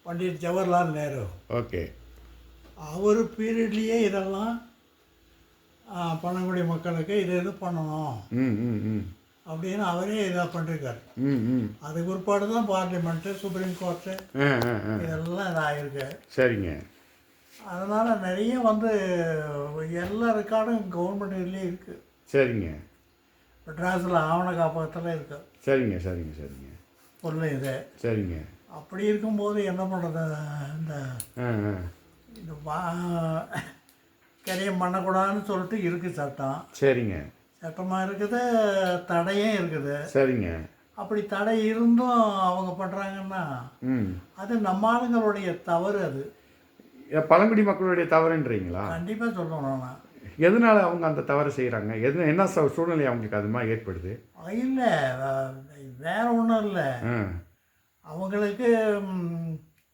Pandit Jawaharlal Nehru. Okay. அவர் பீரியட்லேயே இதெல்லாம் பழங்குடி மக்களுக்கு இது பண்ணணும் ம் ம் ம் அப்படின்னு அவரே இதாக பண்ணிருக்காரு. ம் ம் அதுக்கு பிற்பாடு தான் பார்லிமெண்ட்டு, சுப்ரீம் கோர்ட்டு ஆ ஆ ஆ இதெல்லாம் இதாகிருக்கு. சரிங்க. அதனால் நிறைய எல்லா ரெக்கார்டும் கவர்மெண்ட் இதுலேயே இருக்குது. சரிங்க மெட்ராஸில் ஆவண காப்பகத்தில் இருக்குது சரிங்க சரிங்க சரிங்க பொருள் இது. சரிங்க. அப்படி இருக்கும்போது என்ன பண்ணுறது, இந்த ஆ ஆ இந்த கரையம் பண்ணக்கூடாதுன்னு சொல்லிட்டு இருக்குது சட்டம். சரிங்க சட்டமாக இருக்குது, தடையும் இருக்குது. சரிங்க. அப்படி தடை இருந்தும் அவங்க பண்ணுறாங்கன்னா ம் அது நம்ம ஆளுங்களுடைய தவறு. அது பழங்குடி மக்களுடைய தவறுன்றீங்களா? கண்டிப்பாக சொல்லணும். நான் எதனால அவங்க அந்த தவறு செய்கிறாங்க? என்ன சூழ்நிலை அவங்களுக்கு அது மாதிரி ஏற்படுது? இல்லை, வேற ஒன்றும் இல்லை. ஆ அவங்களுக்கு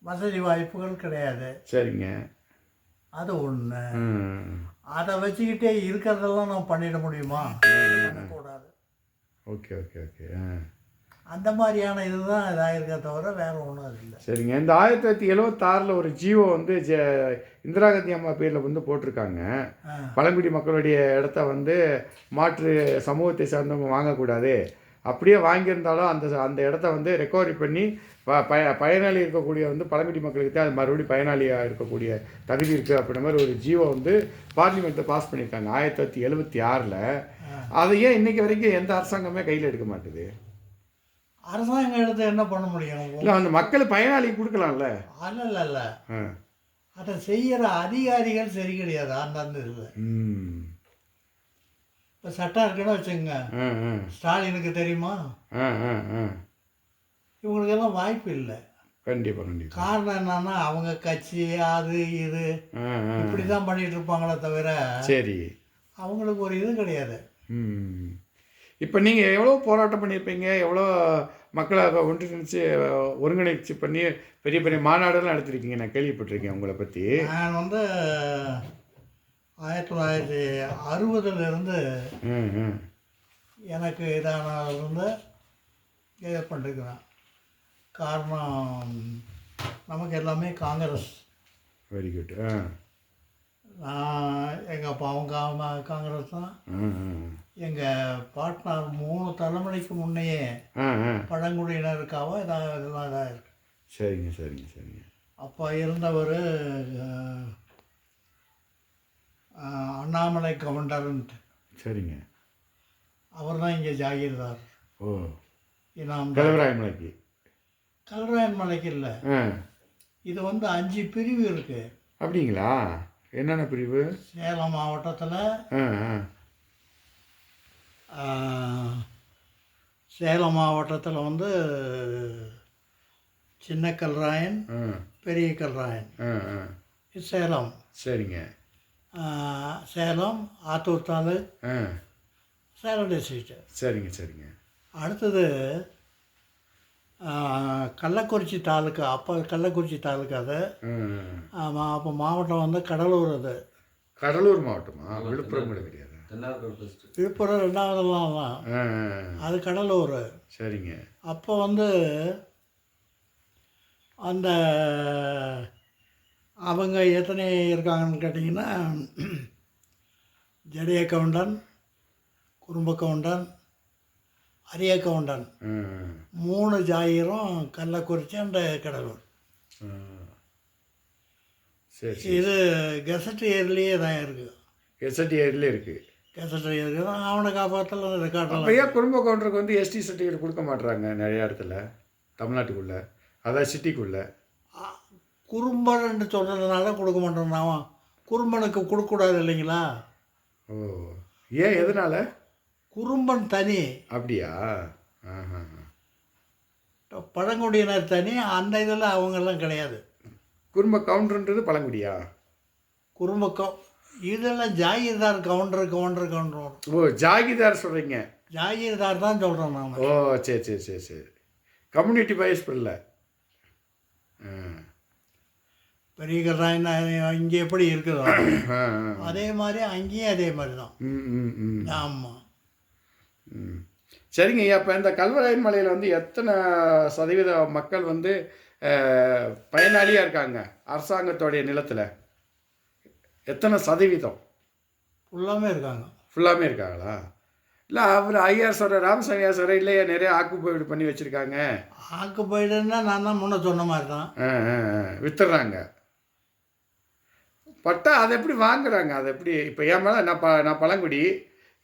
வசதி வாய்ப்புகள் கிடையாது. சரிங்க. அது ஒன்று. ம் அதை வச்சுக்கிட்டே இருக்கிறதெல்லாம் நம்ம பண்ணிட முடியுமா? பண்ணக்கூடாது. Okay okay okay. ஆ அந்த மாதிரியான இதுதான் இதாகிருக்கே தவிர வேறு ஒன்றும் அது இல்லை. சரிங்க. இந்த 1976 ஒரு ஜியோ இந்திரா காந்தி அம்மா பேரில் போட்டிருக்காங்க. பழங்குடி மக்களுடைய இடத்த மாற்று சமூகத்தை சார்ந்தவங்க வாங்கக்கூடாது. அப்படியே வாங்கியிருந்தாலும் அந்த இடத்த ரெக்கவரி பண்ணி பயனாளி இருக்கக்கூடிய பழங்குடி மக்களுக்கு தான் அது மறுபடியும் பயனாளியாக இருக்கக்கூடிய தகுதி இருக்குது அப்படின்ற மாதிரி ஒரு ஜியோ பார்லிமெண்ட்டில் பாஸ் பண்ணியிருக்காங்க 1976. அதை ஏன் இன்றைக்கி வரைக்கும் எந்த அரசாங்கமே கையில் எடுக்க மாட்டுது? அரசாங்கம் எடுத்து என்ன பண்ண முடியும்? இல்லை, அந்த மக்கள் பயனாளி கொடுக்கலாம்ல. அல்ல, அதை செய்கிற அதிகாரிகள் சரி கிடையாது. அந்தந்த இதில் இப்போ சட்டம் இருக்குன்னு வச்சுங்க, ஸ்டாலினுக்கு தெரியுமா? இவங்களுக்கெல்லாம் வாய்ப்பு இல்லை. கண்டிப்பாக கண்டிப்பாக. காரணம் என்னன்னா அவங்க கட்சி அது இது இப்படி தான் பண்ணிட்டு இருப்பாங்களே தவிர சரி அவங்களுக்கு ஒரு இது கிடையாது. இப்போ நீங்கள் எவ்வளோ போராட்டம் பண்ணியிருப்பீங்க, எவ்வளோ மக்களை ஒன்றிணைச்சு ஒருங்கிணைச்சு பண்ணி பெரிய பெரிய மாநாடுலாம் நடத்திருக்கீங்க, நான் கேள்விப்பட்டிருக்கேன் உங்களை பற்றி. நான் 1960 எனக்கு இதானதுலேருந்து இது பண்ணிருக்கிறேன். காரணம் நமக்கு எல்லாமே காங்கிரஸ். Very good. எங்கள் அப்பாவும் காங்கிரஸ் தான். எங்கள் பாட்னார் 3 தலைமுறைக்கு முன்னையே பழங்குடியினருக்காக இதெல்லாம் இதாக இருக்கு. சரிங்க சரிங்க சரிங்க. அப்போ இருந்தவர் அண்ணாமலை கவுண்டர்ன்ட்டு. சரிங்க. அவர் தான் இங்கே ஜாகிர்தார். ஓ, இனாம் கல்வராயன் மலைக்கு இல்லை. இது 5 பிரிவு இருக்குது. அப்படிங்களா? என்னென்ன பிரிவு? சேலம் மாவட்டத்தில் சின்ன கல்ராயன், பெரிய கல்ராயன், சேலம். சரிங்க. சேலம், ஆத்தூர் தாலுக், சேலம் டிஸ்ட்ரிக்ட். சரிங்க சரிங்க. அடுத்தது கள்ளக்குறிச்சி தாலுக்கா. அப்போ கள்ளக்குறிச்சி தாலுக்கா அது. ஆமாம். அப்போ மாவட்டம் கடலூர். அது கடலூர் மாவட்டமா? விழுப்புரம் கிடையாது. விழுப்புரம் 2வதுலாம் தான். அது கடலூர். சரிங்க. அப்போ அந்த அவங்க எத்தனை இருக்காங்கன்னு கேட்டிங்கன்னா, ஜடைய கவுண்டன், குறும்ப கவுண்டன், அரிய கவுண்டன் 3 ஜாகிரும் கள்ளக்குறிச்சி அண்ட் கடலூர். சரி. இது கெசட் இயர்லேயே தான் இருக்குது. கெசட் இயர்லேயே இருக்குது. கெசட் இயருக்கு தான் ஆவண காப்பகத்தில் ரெக்கார்டெல்லாம். அப்போ ஏன் குடும்ப கவுண்டருக்கு எஸ்டி சர்டிஃபிகேட் கொடுக்க மாட்டுறாங்க நிறையா இடத்துல தமிழ்நாட்டுக்குள்ளே, அதாவது சிட்டிக்குள்ளே? குறும்பன்னு சொல்கிறதுனால கொடுக்க மாட்டோம். நான் குறும்பனுக்கு கொடுக்கக்கூடாது இல்லைங்களா? ஓ, ஏன், எதனால? குறும்பன் தனி. அப்படியா? பழங்குடியினர் தனி. அந்த இதில் அவங்கெல்லாம் கிடையாது. குடும்ப கவுண்டர்ன்றது பழங்குடியா? இதெல்லாம் ஜாகிர்தார் கவுண்டர். ஓ, ஜாகிர்தார் சொல்கிறீங்க? ஜாகிர்தார் தான் சொல்கிறேன் நான். ஓ, சரி சரி சரி சரி. கம்யூனிட்டி வைஸ் இல்லை. பெரிய கல்ராயன் இங்கே எப்படி இருக்குதோ அதே மாதிரி அங்கேயும் அதே மாதிரி தான். ஆமாம். சரிங்க ஐயா. இப்போ இந்த கல்வராயன் மலையில் எத்தனை சதவீத மக்கள் பயனாளியாக இருக்காங்க அரசாங்கத்தோடைய நிலத்தில்? எத்தனை சதவீதம்? ஃபுல்லாமே இருக்காங்க. ஃபுல்லாமே இருக்காங்களா? இல்லை அவர் ஐஆர் சொல்கிற ராமசாமி ஐயா சொல்கிற இல்லையா நிறைய ஆக்குப்பைடு பண்ணி வச்சுருக்காங்க. ஆக்குப்பைடுன்னா நான் தான் முன்ன சொன்ன மாதிரி தான். வித்துடுறாங்க. பட்டா அதை எப்படி வாங்குறாங்க? அதை எப்படி இப்போ என் மேலே நான் பழங்குடி,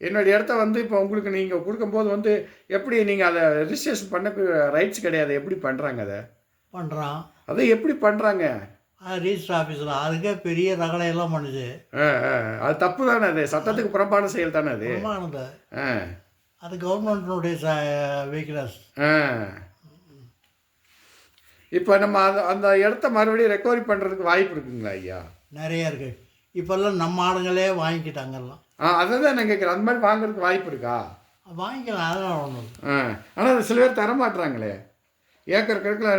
என்னுடைய இடத்த வந்து இப்போ உங்களுக்கு நீங்கள் கொடுக்கும்போது வந்து எப்படி நீங்கள் அதை ரிஜிஸ்ட்ரேஷன் பண்ண ரைட்ஸ் கிடையாது, எப்படி பண்ணுறாங்க? அதை பண்ணுறான். அதை எப்படி பண்ணுறாங்க? ரிஜிஸ்டர் ஆஃபீஸில் அதுக்கே பெரிய ரகலையெல்லாம் பண்ணுது. அது தப்பு தானே? அது சட்டத்துக்கு புறம்பான செயல் தானே அது? புறம்பானது. அது கவர்மெண்ட்டினுடைய வீக்னஸ். இப்போ நம்ம அந்த இடத்த மறுபடியும் ரெக்கவரி பண்ணுறதுக்கு வாய்ப்பு இருக்குங்களா ஐயா? நிறைய இருக்குது. இப்போல்லாம் நம்ம ஆளுங்களே வாங்கிக்கிட்டாங்கலாம். அதை தான் நான் கேட்குறேன். அந்த மாதிரி வாங்குறதுக்கு வாய்ப்பு இருக்கா? வாங்கிக்கலாம், அதெல்லாம் ஒன்றும். ஆனால் அது சில பேர் தரமாட்டுறாங்களே. ஏக்கர் கணக்கில்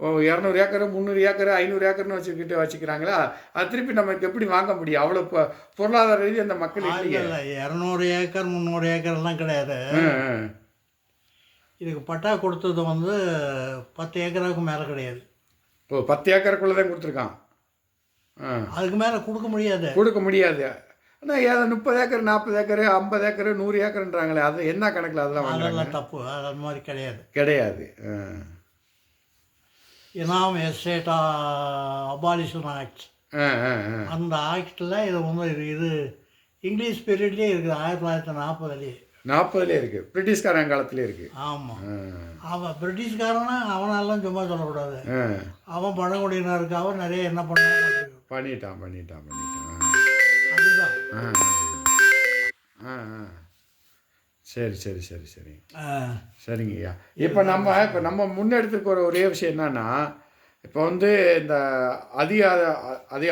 200 ஏக்கர் 300 ஏக்கர் 500 ஏக்கர்னு வச்சுக்கிறாங்களா? அது திருப்பி நமக்கு எப்படி வாங்க முடியும்? அவ்வளோ பொருளாதார ரீதி அந்த மக்கள் இல்லை 200 ஏக்கர் 300 ஏக்கர்லாம் கிடையாது. இதுக்கு பட்டா கொடுத்தது வந்து 10 ஏக்கராவுக்கு மேலே கிடையாது. 10 ஏக்கருக்குள்ளே தான் கொடுத்துருக்கான். அதுக்கு மேலே கொடுக்க முடியாது. ஆனால் ஏதோ 30 ஏக்கர் 40 ஏக்கர் 50 ஏக்கர் 100 ஏக்கர்ன்றாங்களே, அது என்ன கணக்கில் அதெல்லாம் தப்பு. அது மாதிரி கிடையாது. இனாம் எஸ்டேட் அபாலிஷன் ஆக்ட், அந்த ஆக்டில் இது வந்து இது இங்கிலீஷ் பீரியட்லேயே இருக்குது. 1940 இருக்குது. பிரிட்டிஷ்காரன் காலத்துலேயே இருக்குது. ஆமாம். அவன் பிரிட்டிஷ்காரனா அவனெல்லாம் சும்மா சொல்லக்கூடாது. அவன் பழங்குடியினருக்காக நிறைய என்ன பண்ணிட்டான். அதுதான். சரி சரிங்க ஐயா. இப்போ நம்ம முன்னெடுத்துக்கிற ஒரே விஷயம் என்னன்னா, இப்போ வந்து இந்த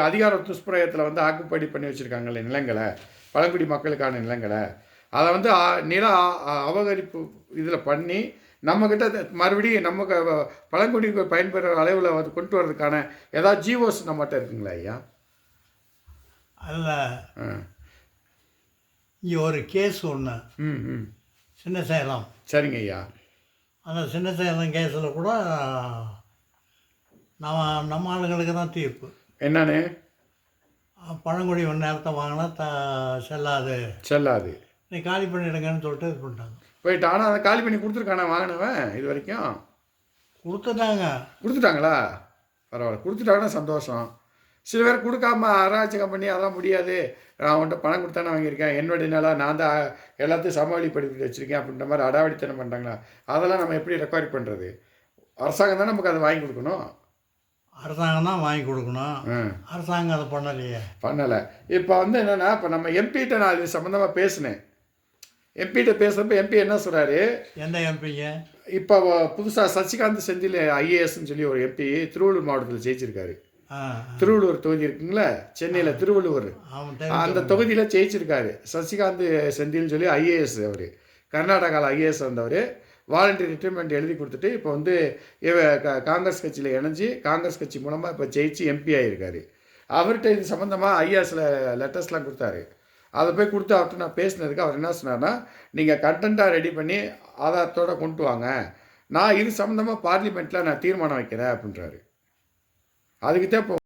அதிகார துஷ்பிரயத்தில் வந்து ஆக்குப்படி பண்ணி வச்சுருக்காங்கல்ல நிலங்களை, பழங்குடி மக்களுக்கான நிலங்களை, அதை வந்து நில அபகரிப்பு இதில் பண்ணி நம்மக்கிட்ட மறுபடியும் நமக்கு பழங்குடிக்கு பயன்பெற அளவில் வந்து கொண்டு வர்றதுக்கான ஏதாவது ஜிஓஸ் நம்மகிட்ட இருக்குங்களா ஐயா? அல்ல, இங்கே ஒரு கேஸ் ஒன்று சின்ன சேலம். சரிங்க ஐயா. அந்த சின்ன சேலம் கேஸில் கூட நம்ம ஆளுங்களுக்கு தான் தீர்ப்பு. என்னன்னு? பழங்குடி நேரத்தை வாங்கினா செல்லாது, நீ காலி பண்ணிடுங்கன்னு சொல்லிட்டு இது பண்ணிட்டாங்க. போயிட்டு. ஆனால் அதை காலி பண்ணி கொடுத்துருக்கானா வாங்கினவன் இது வரைக்கும்? கொடுத்துட்டாங்களா? பரவாயில்ல, கொடுத்துட்டாங்கன்னா சந்தோஷம். சில பேர் கொடுக்காம அராஜகம் பண்ணி அதெல்லாம் முடியாது, நான் அவன்கிட்ட பணம் கொடுத்தானே வாங்கியிருக்கேன், என்னுடைய நிலம் நான் தான் எல்லாத்தையும் சமாளிப்படுத்தி வச்சுருக்கேன் அப்படின்ற மாதிரி அடாவடித்தனம் பண்ணுறாங்களா? அதெல்லாம் நம்ம எப்படி ரெக்கவரி பண்ணுறது? அரசாங்கம் தான் நமக்கு அதை வாங்கி கொடுக்கணும். அரசாங்கம் தான் வாங்கி கொடுக்கணும். அரசாங்கம் அதை பண்ணலை. இப்போ வந்து என்னென்னா, இப்போ நம்ம எம்பிகிட்ட நான் இது சம்மந்தமாக பேசினேன். எம்பிகிட்ட பேசுகிறப்ப எம்பி என்ன சொல்கிறாரு? எந்த எம்பிங்க? இப்போ புதுசாக சசிகாந்த் செந்தில் ஐஏஎஸ்ன்னு சொல்லி ஒரு எம்பி திருவள்ளூர் மாவட்டத்தில் ஜெயிச்சிருக்காரு. திருவள்ளூர் தொகுதி இருக்குங்களா, சென்னையில் திருவள்ளூர், அந்த தொகுதியில் ஜெயிச்சிருக்காரு சசிகாந்த் செந்தில்னு சொல்லி ஐஏஎஸ். அவர் கர்நாடகாவில் ஐஏஎஸ் வந்தவர். வாலண்டரி ரிட்டைர்மெண்ட் எழுதி கொடுத்துட்டு இப்போ வந்து காங்கிரஸ் கட்சியில் இணைஞ்சி காங்கிரஸ் கட்சி மூலமாக இப்போ ஜெயிச்சு எம்பி ஆகியிருக்காரு. அவர்கிட்ட இது சம்மந்தமாக ஐஏஎஸில் லெட்டர்ஸ்லாம் கொடுத்தாரு. அதை போய் கொடுத்து அவர்கிட்ட நான் பேசினதுக்கு அவர் என்ன சொன்னார்னா, நீங்கள் கண்டென்ட்டாக ரெடி பண்ணி ஆதாரத்தோடு கொண்டு வாங்க, நான் இது சம்மந்தமாக பார்லிமெண்ட்டில் நான் தீர்மானம் வைக்கிறேன் அப்படின்றாரு. அதுக்கு தான் இப்போ